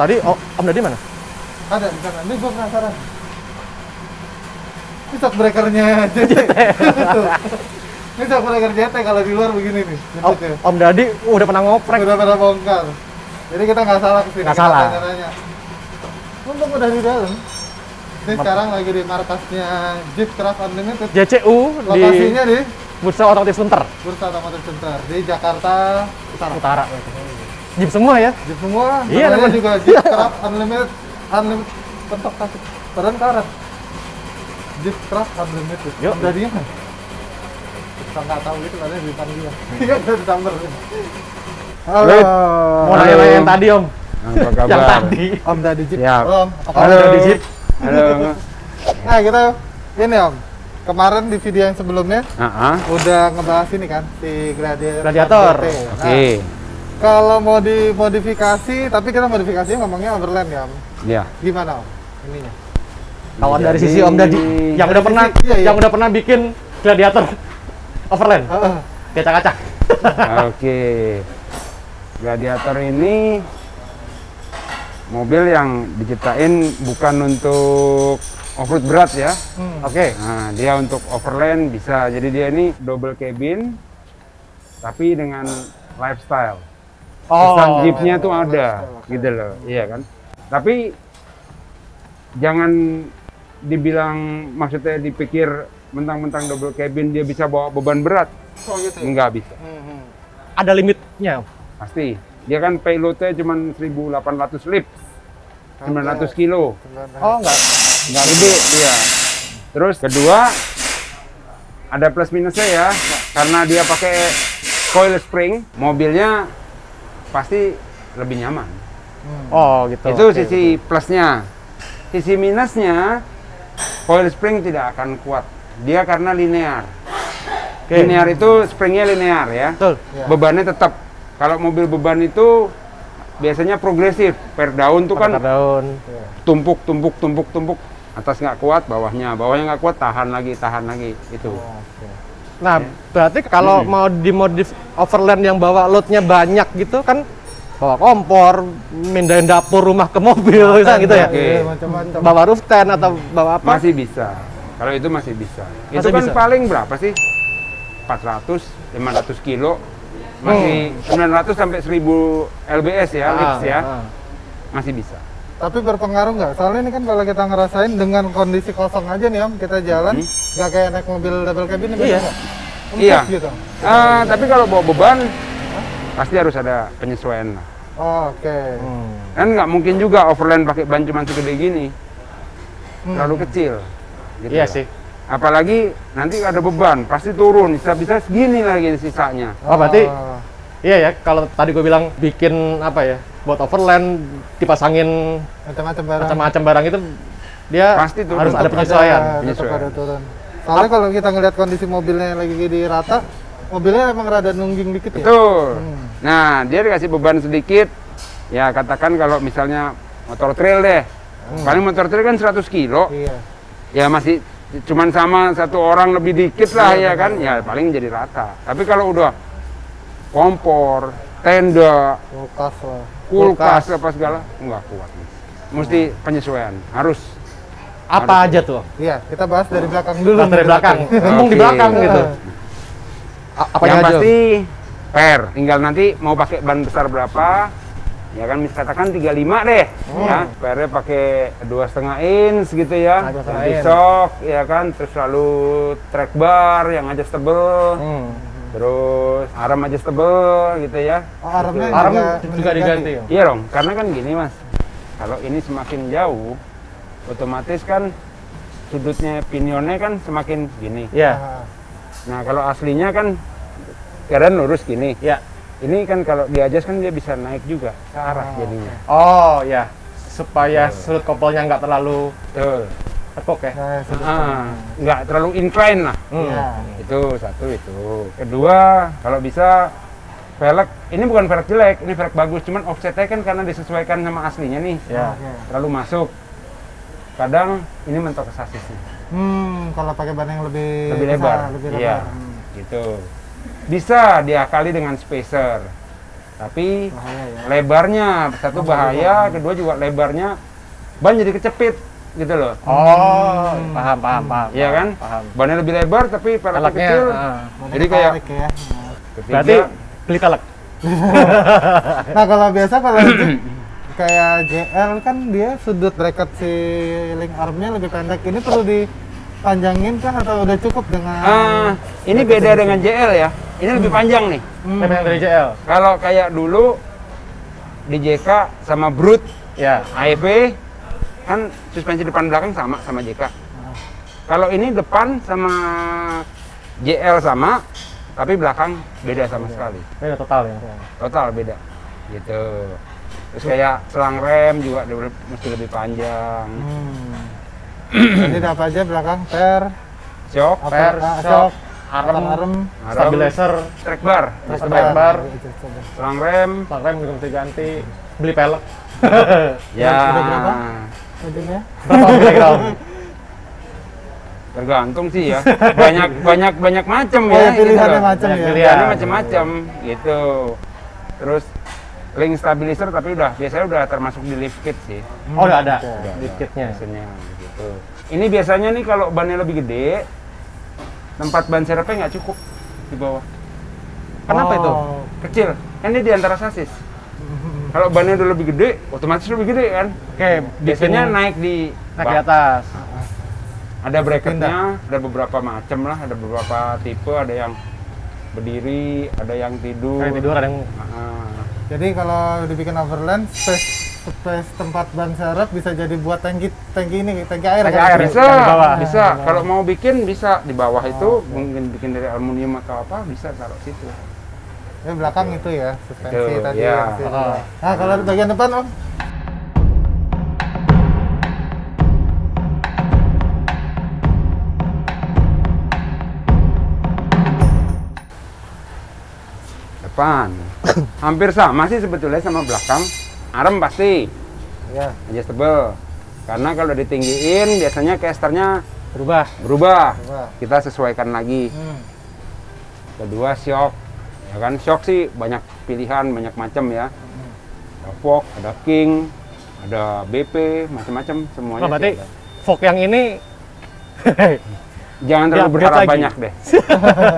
Tadi Om Dadi mana? Ada di sana. Ini gua penasaran. Ini shock breakernya JT. Ini shock breaker JT kalau di luar begini nih. Om Dadi udah pernah ngoprek. Udah pernah bongkar. Jadi kita nggak salah kesini. Nggak salah. Tanya-tanya. Untung udah di dalam. Ini sekarang lagi di markasnya Jeep Craft Unlimited. JCU Lokasinya di Bursa Otomotif Sunter. Bursa Otomotif Sunter di Jakarta Utara. Jeep semua ya? Jeep semua. Iya, namanya namanya. juga Jeep Craft Unlimited. Pentok kasih. Padahal karet. Jeep Craft Unlimited. Yuk. Udah dia kan? Kita nggak tahu gitu karena di depan dia. Iya, udah disamber. Halo. Mau nanya yang tadi Om. Apa kabar? Yang tadi. Om Dadi Jeep. Siap. Om. Om Dadi Jeep. Halo. Nah, kita ini Om. Kemarin di video yang sebelumnya udah ngebahas ini kan si Gladiator. GT. Oke. Kalau mau dimodifikasi, tapi kita modifikasinya ngomongnya overland ya Om. Iya. Gimana Om? Ininya. Kalau dari Jadi- sisi Om Dadi yang udah pernah Iya, iya. yang udah pernah bikin Gladiator Overland. Kacak-kacak. Oke. Gladiator ini mobil yang diciptain bukan untuk off-road berat ya. Oke. Nah, dia untuk overland bisa. Jadi dia ini double cabin tapi dengan lifestyle. Kesan Jeepnya tuh ada, gitu loh, iya kan. Tapi jangan dibilang, maksudnya dipikir mentang-mentang double cabin dia bisa bawa beban berat. Oh gitu. Enggak bisa, Ada limitnya Om. pasti. Dia kan payloadnya cuma 1.800 lib, 900 kilo, Oh enggak. nggak gede dia. Terus kedua, ada plus minusnya ya, karena dia pakai coil spring, mobilnya pasti lebih nyaman. Oh gitu. Itu Oke, sisi plusnya. Sisi minusnya, coil spring tidak akan kuat. Dia karena linear. Oke. Linear itu springnya linear ya. Betul. Ya. Bebannya tetap. Kalau mobil beban itu biasanya progresif. Per daun tuh kan Bakar daun. tumpuk. Atas nggak kuat, bawahnya nggak kuat, tahan lagi. Itu. Nah, berarti kalau mau dimodif overland yang bawa loadnya banyak gitu kan, bawa kompor, mindahin dapur rumah ke mobil, misalnya gitu ya. Oke. Macam-macam. Bawa roof tent atau bawa apa? Masih bisa. Kalau itu masih bisa. Itu Masih kan bisa. paling berapa sih? 400, 500 kilo. Masih 900 sampai 1000 lbs ya, lips ya. Masih bisa. Tapi berpengaruh nggak? Soalnya ini kan kalau kita ngerasain dengan kondisi kosong aja nih Om, kita jalan nggak kayak naik mobil double cabin ini. Iya. Iya. Gitu. Tapi kalau bawa beban, pasti harus ada penyesuaian lah. Oh, oke. Kan nggak mungkin juga overland pakai ban cuma segede gini. Terlalu kecil. Gitu Iya lah. sih. Apalagi nanti ada beban, pasti turun. Bisa segini lagi sisanya. Oh, berarti iya ya, kalau tadi gue bilang bikin apa ya, buat overland dipasangin Macam-macam barang. macam-macam barang itu dia Pasti turun. harus ada Tetap penyesuaian. Tetap Penyesuaian. ada turun. Soalnya kalau kita ngelihat kondisi mobilnya yang lagi di rata, mobilnya emang rada nungging dikit ya. Betul. Nah, dia dikasih beban sedikit. Ya, katakan kalau misalnya motor trail deh. Paling motor trail kan 100 kilo. Iya. Ya masih cuman sama satu orang lebih dikit lah ya kan. Ya paling jadi rata. Tapi kalau udah kompor, tenda, Kulkas lah. kulkas apa segala, nggak kuat. Mesti penyesuaian. Harus. Apa aja tuh? Iya, kita bahas dari belakang dulu. Dari belakang. Ngomong di Oke. belakang gitu. Apa Yang aja? pasti per. Tinggal nanti mau pakai ban besar berapa. Ya kan, katakan 35 deh. Ya, pernya pakai 2,5 inch gitu ya. 2,5 Ganti inch. shock, ya kan. Terus lalu track bar yang adjustable. Terus arm adjustable gitu ya. Oh, armnya Arm juga juga diganti ya? Iya dong, karena kan gini mas. Kalau ini semakin jauh, otomatis kan sudutnya pinionnya kan semakin gini. Iya. Ah, Nah kalau aslinya kan keadaan lurus gini. Iya. Ini kan kalau di adjust kan dia bisa naik juga ke arah jadinya. Oh, ya. Supaya sudut kopelnya nggak terlalu Betul. tekuk ya. nah, sudut Nggak terlalu incline lah. Iya. Itu satu itu. Kedua, kalau bisa velg, ini bukan velg jelek, ini velg bagus, cuman offsetnya kan karena disesuaikan sama aslinya nih. Ya. Oke. Terlalu masuk. Kadang ini mentok ke sasisnya. Kalau pakai ban yang lebih Lebih besar, lebar. lebih Iya. lebar. Gitu. Bisa diakali dengan spacer. Tapi Bahaya ya. lebarnya satu bahaya, kedua juga lebarnya ban jadi kecepit gitu loh. Oh, paham. Iya kan? Paham. Bannya lebih lebar tapi peleknya Peleknya, kecil. Model Jadi kayak tarik ya. ketiga, Berarti beli pelek. Nah kalau biasa kalau Jeep kayak JL kan dia sudut bracket si link armnya lebih pendek. Ini perlu dipanjangin kah atau udah cukup dengan? Ini beda dengan JL ya. Ini lebih panjang nih. Memang yang dari JL. Kalau kayak dulu di JK sama Brute, Ya. AEV kan suspensi depan belakang sama JK. Kalau ini depan sama JL sama, tapi belakang beda sama sekali. Beda total ya. Total beda. Gitu. Terus kayak selang rem juga mesti lebih panjang. Jadi ada apa aja belakang? Per, Shock, Per, shock, arm, arm, stabilizer, track bar, track bar, selang rem, rem juga mesti ganti, beli pelek. ya. Udah berapa? Ujungnya? Berapa kira-kira? Tergantung sih ya. Banyak macam Oh, ya. ya, pilihannya gitu loh. macam Banyak ya. pilihan. Pilihannya macam-macam gitu. Terus link stabilizer tapi biasanya udah termasuk di lift kit sih. Oh, udah ada Oke. di kitnya. Biasanya gitu. Ini biasanya nih kalau bannya lebih gede, tempat ban serepnya nggak cukup di bawah. Kenapa itu? Oh. Kecil. Kan dia di antara sasis. Kalau bannya udah lebih gede, otomatis lebih gede kan. Oke, Biasanya naik di naik di atas. Ada bracketnya, ada beberapa macam lah, ada beberapa tipe, ada yang berdiri, ada yang tidur. Ada yang tidur, ada yang Ah. Jadi kalau dibikin overland, space tempat ban serep bisa jadi buat tangki ini, tangki air. Tangki kan? air. Bisa, Yang di bawah. bisa. Kalau mau bikin bisa di bawah itu, mungkin bikin dari aluminium atau apa, bisa taruh situ. Ini belakang itu ya, suspensi Betul, tadi. ya. yang sini. Oh. Nah kalau di bagian depan Om, Depan. Hampir sama sih sebetulnya sama belakang. Arm pasti ya. adjustable. Karena kalau ditinggiin biasanya casternya berubah. berubah. Coba. Kita sesuaikan lagi. Kedua shock. Ya kan shock sih banyak pilihan, banyak macam ya. Ada Fox, ada King, ada BP, macam-macam semuanya. Oh, berarti sih ada. Fok yang ini Jangan terlalu Di-upgrade berharap lagi. banyak deh.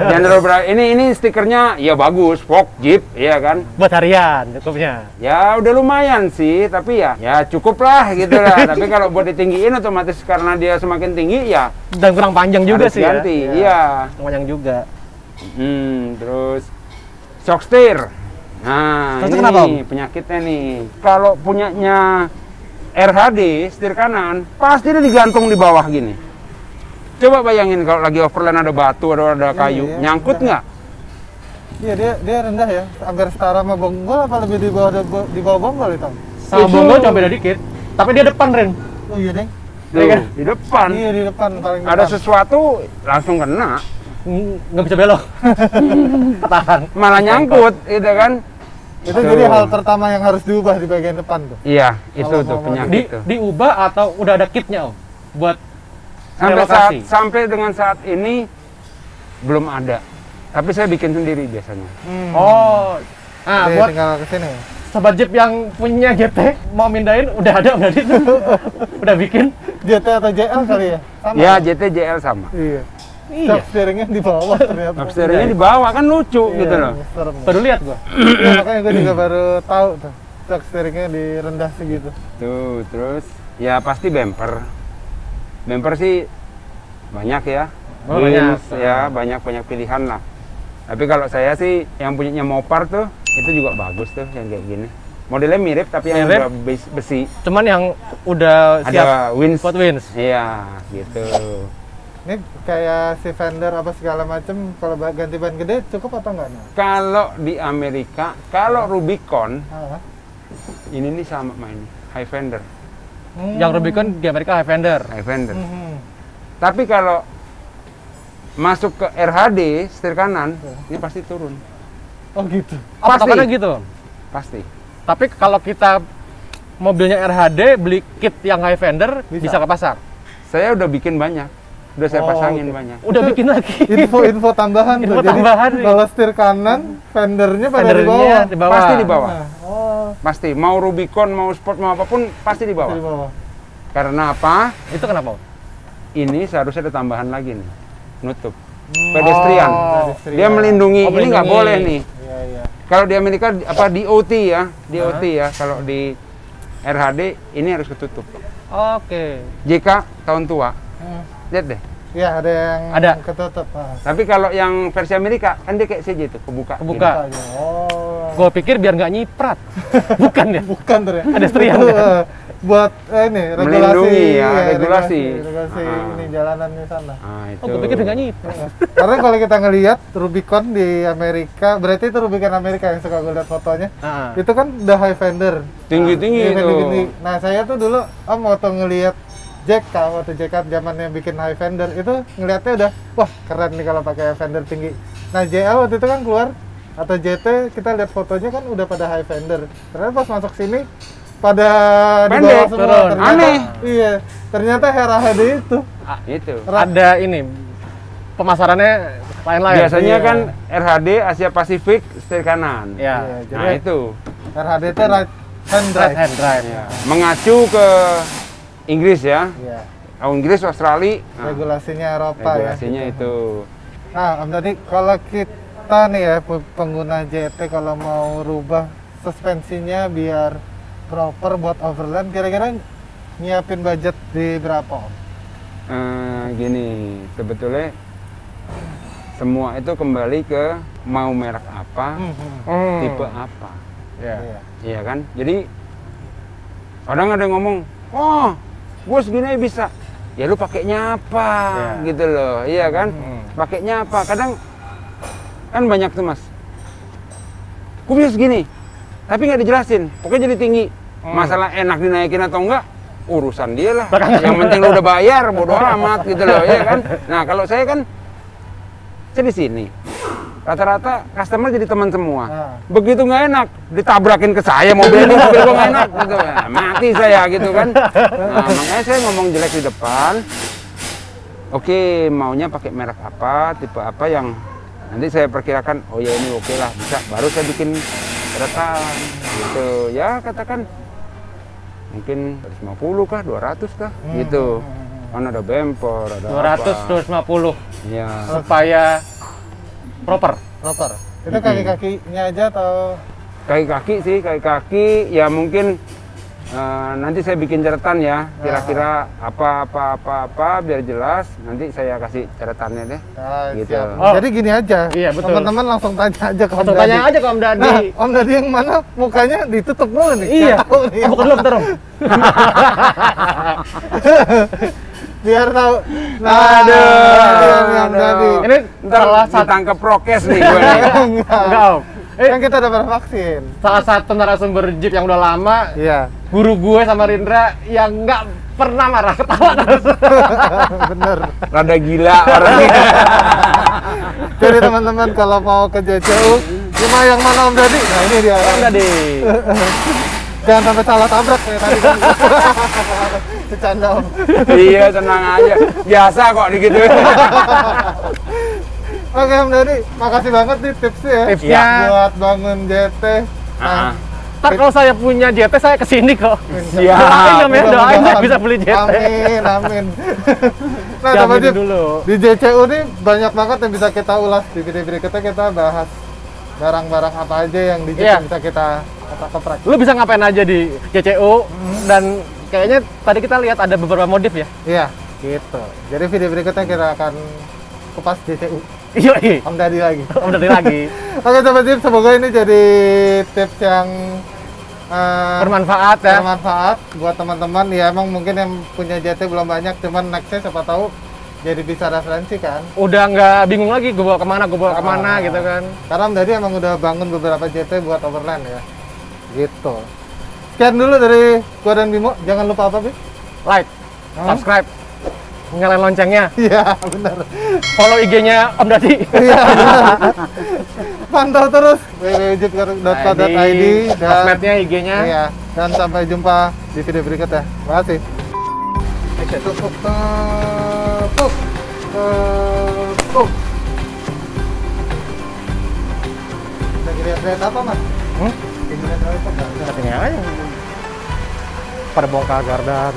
Jangan terlalu berharap. Ini stikernya ya bagus, Fox, Jeep, ya kan. buat harian cukupnya. Ya udah lumayan sih, tapi ya cukup lah gitu lah. Tapi kalau buat ditinggiin otomatis karena dia semakin tinggi ya Dan kurang panjang juga harus sih ganti. ya. Iya. Kurang panjang juga. Terus shock steer. Nah, Terus ini kenapa, Om? nih penyakitnya nih. Kalau punyanya RHD setir kanan, pasti dia digantung di bawah gini. Coba bayangin kalau lagi overland ada batu, ada kayu, Iya. nyangkut nggak? Iya dia rendah ya, hampir setara sama bonggol apa lebih di bawah bonggol itu? Sama Itu- bonggol cuma beda dikit. Tapi dia depan, Ren. Oh iya deng. Tuh, Iya kan? di depan. Iya di depan paling depan. Ada sesuatu langsung kena, Nggak bisa belok. Tahan. malah nyangkut, gitu kan? Itu Tuh. jadi hal pertama yang harus diubah di bagian depan tuh. Iya, itu Kalau tuh mau penyakit tuh. Diubah atau udah ada kitnya, Om? Buat relokasi? Sampai dengan saat ini belum ada. Tapi saya bikin sendiri biasanya. Oh. Nah, Jadi buat tinggal ke sini. sobat Jeep yang punya GT mau mindahin udah ada berarti itu. Udah bikin. JT atau JL kali ya? Sama. Ya, JT JL sama. Iya. Iya. Shock steeringnya di bawah ternyata. Top steeringnya di bawah kan lucu Iya, gitu loh. serem. Baru lihat gua. Iya, makanya gue juga baru tahu tuh. Shock steeringnya di rendah segitu. Tuh, terus ya pasti bumper. Bumper sih banyak ya. Oh, Wheels, banyak. ya, banyak pilihan lah. Tapi kalau saya sih yang punyanya Mopar tuh itu juga bagus tuh yang kayak gini. Modelnya mirip tapi yang Mirip. udah besi. Cuman yang udah siap Ada winch. buat wins. Iya, gitu. Ini kayak si vendor apa segala macem, kalau ganti ban gede cukup atau enggak? Nah? Kalau di Amerika, kalau Rubicon Ah, ini nih sama main high fender, Yang Rubicon di Amerika High Fender. high fender. mhm. Tapi kalau masuk ke RHD setir kanan, ini pasti turun. Oh gitu. Oh, Pasti. patokannya gitu. Pasti. Tapi kalau kita mobilnya RHD beli kit yang High Fender Bisa. bisa ke pasar. Saya udah bikin banyak. Udah saya Oh, pasangin oke. banyak. Udah bikin lagi. Info tambahan Info tuh. Jadi tambahan nih. kalau setir kanan, fendernya pada di Fendernya bawah. di bawah. Pasti di bawah. Nah, oh, Pasti. Mau Rubicon, mau Sport, mau apapun pasti di pasti bawah. di bawah. Karena apa? Itu kenapa? Ini seharusnya ada tambahan lagi nih. Nutup. Pedestrian. Pedestrian. Dia melindungi. Oh, Ini nggak melindungi. boleh nih. Iya, iya. Kalau di Amerika apa DOT ya, DOT ya. Kalau di RHD ini harus ketutup. Oke. JK tahun tua. Hmm. Lihat deh. Iya, ada yang Ada. ketutup. Ah. Tapi kalau yang versi Amerika kan dia kayak CJ itu, kebuka. Kebuka. gini. Oh. Gue pikir biar nggak nyiprat. Bukan ya? Bukan ternyata. Ada setrian, Itu, kan? buat ini regulasi. Melindungi, ya, iya, regulasi. Regulasi Ah. ini jalanan di sana. Nah, itu. Oh, gue pikir nggak nyiprat. Karena kalau kita ngelihat Rubicon di Amerika, berarti itu Rubicon Amerika yang suka gue lihat fotonya. Nah, Itu kan udah high fender. Tinggi-tinggi Iya, itu. tinggi-tinggi. Nah, saya tuh dulu waktu ngelihat JK, waktu JK zamannya bikin high fender, itu ngelihatnya udah, wah keren nih kalau pakai fender tinggi. Nah, JL waktu itu kan keluar, atau JT, kita lihat fotonya kan udah pada high fender. Ternyata pas masuk sini, pada di Pendek, bawah semua. turun. Ternyata, Aneh. Iya, ternyata Hera HD itu. Itu. ada ini pemasarannya lain-lain. Biasanya Iya. kan RHD Asia Pasifik setir kanan. Ya. Iya, Nah, itu. Hera HD itu right hand Right drive. hand drive. Ya. Mengacu ke Inggris ya. Iya. Oh, Inggris, Australia. Nah, Regulasinya Eropa regulasinya ya. itu. Nah, Om Dadi, kalau kita nih ya pengguna JT kalau mau rubah suspensinya biar proper buat overland, kira-kira nyiapin budget di berapa, Om? Gini, sebetulnya semua itu kembali ke mau merek apa, tipe apa. Ya. Iya. Iya kan? Jadi kadang ada yang ngomong, "Oh, gue segini bisa." Ya lu pakainya apa? Iya. Gitu loh. Iya kan? Pakainya apa? Kadang kan banyak tuh, Mas. Gue bisa segini. Tapi nggak dijelasin. Pokoknya jadi tinggi. Masalah enak dinaikin atau enggak, urusan dia lah. Yang penting lu udah bayar, bodo amat gitu loh, iya kan? Nah, kalau saya kan saya di sini. Rata-rata customer jadi teman semua. Nah. Begitu nggak enak, ditabrakin ke saya mobil ini, mobil gua nggak enak gitu. Nah, mati saya gitu kan. Nah, makanya saya ngomong jelek di depan. Oke, maunya pakai merek apa, tipe apa yang nanti saya perkirakan, oh ya ini oke lah, bisa. Baru saya bikin catatan gitu. Ya, katakan mungkin 150 kah, 200 kah, gitu. Kan ada bumper, ada 200 apa. 250 Ya. supaya proper. Proper. Itu kaki-kakinya aja atau Kaki-kaki sih, kaki-kaki ya mungkin nanti saya bikin catatan ya, kira-kira apa biar jelas. Nanti saya kasih catatannya deh. Gitu. siap. Oh. Jadi gini aja. Iya, betul. Teman-teman langsung tanya aja ke Om Langsung Dadi. tanya aja ke Om Dadi. Nah, Om Dadi yang mana mukanya ditutup dulu nih. Iya. Nggak tahu nih. Bukan dulu bentar, Om. Biar tahu. Nah, Aduh, ini Om Dadi. Ini Ntar salah satu ditangkap prokes nih gue nih. enggak, Om. Kan kita udah pernah vaksin. Salah satu narasumber Jeep yang udah lama, Iya. guru gue sama Rindra yang nggak pernah marah, ketawa terus. Bener. Rada gila orangnya. Jadi teman-teman kalau mau ke JCU, cuma yang mana Om Dadi? Nah ini dia. Om Dadi. Jangan sampai salah tabrak kayak tadi kan. Bercanda Om. Iya, tenang aja. Biasa kok digituin. Oke Om Dadi, makasih banget nih tipsnya ya. Tipsnya. Buat bangun JT. Nah, Ntar kalau saya punya JT, saya kesini kok. Siap. Doain Om ya, doain mudah-mudahan. deh bisa beli JT. Amin, amin. Nah, Jamin Sobat Jeep, dulu. di JCU nih banyak banget yang bisa kita ulas. Di video berikutnya kita bahas barang-barang apa aja yang di Jeep Iya. yang bisa kita keprek. Lu bisa ngapain aja di JCU, dan kayaknya tadi kita lihat ada beberapa modif ya. Iya, gitu. Jadi video berikutnya kita akan kupas JCU. Iya, iya. Om Dadi lagi. Om Dadi lagi. Oke Sobat Jeep, semoga ini jadi tips yang Bermanfaat ya. bermanfaat buat teman-teman. Ya emang mungkin yang punya JT belum banyak, cuman nextnya siapa tahu jadi bisa referensi kan. Udah nggak bingung lagi gue bawa kemana gitu kan. Karena Om Dadi emang udah bangun beberapa JT buat overland ya. Gitu. Sekian dulu dari gua dan Bimo. Jangan lupa apa, Bi? Like, subscribe, nyalain loncengnya, Iya, benar. follow IG-nya Om Dadi. Iya, benar. Pantau terus www.jeep.co.id dan sosmednya, IG-nya. iya, dan sampai jumpa di video berikutnya. Terima kasih. Oke, tutup. Oh. Lagi lihat apa, Mas? Hmm? Lagi lihat apa? Enggak. Katanya aja pada bongkar gardan.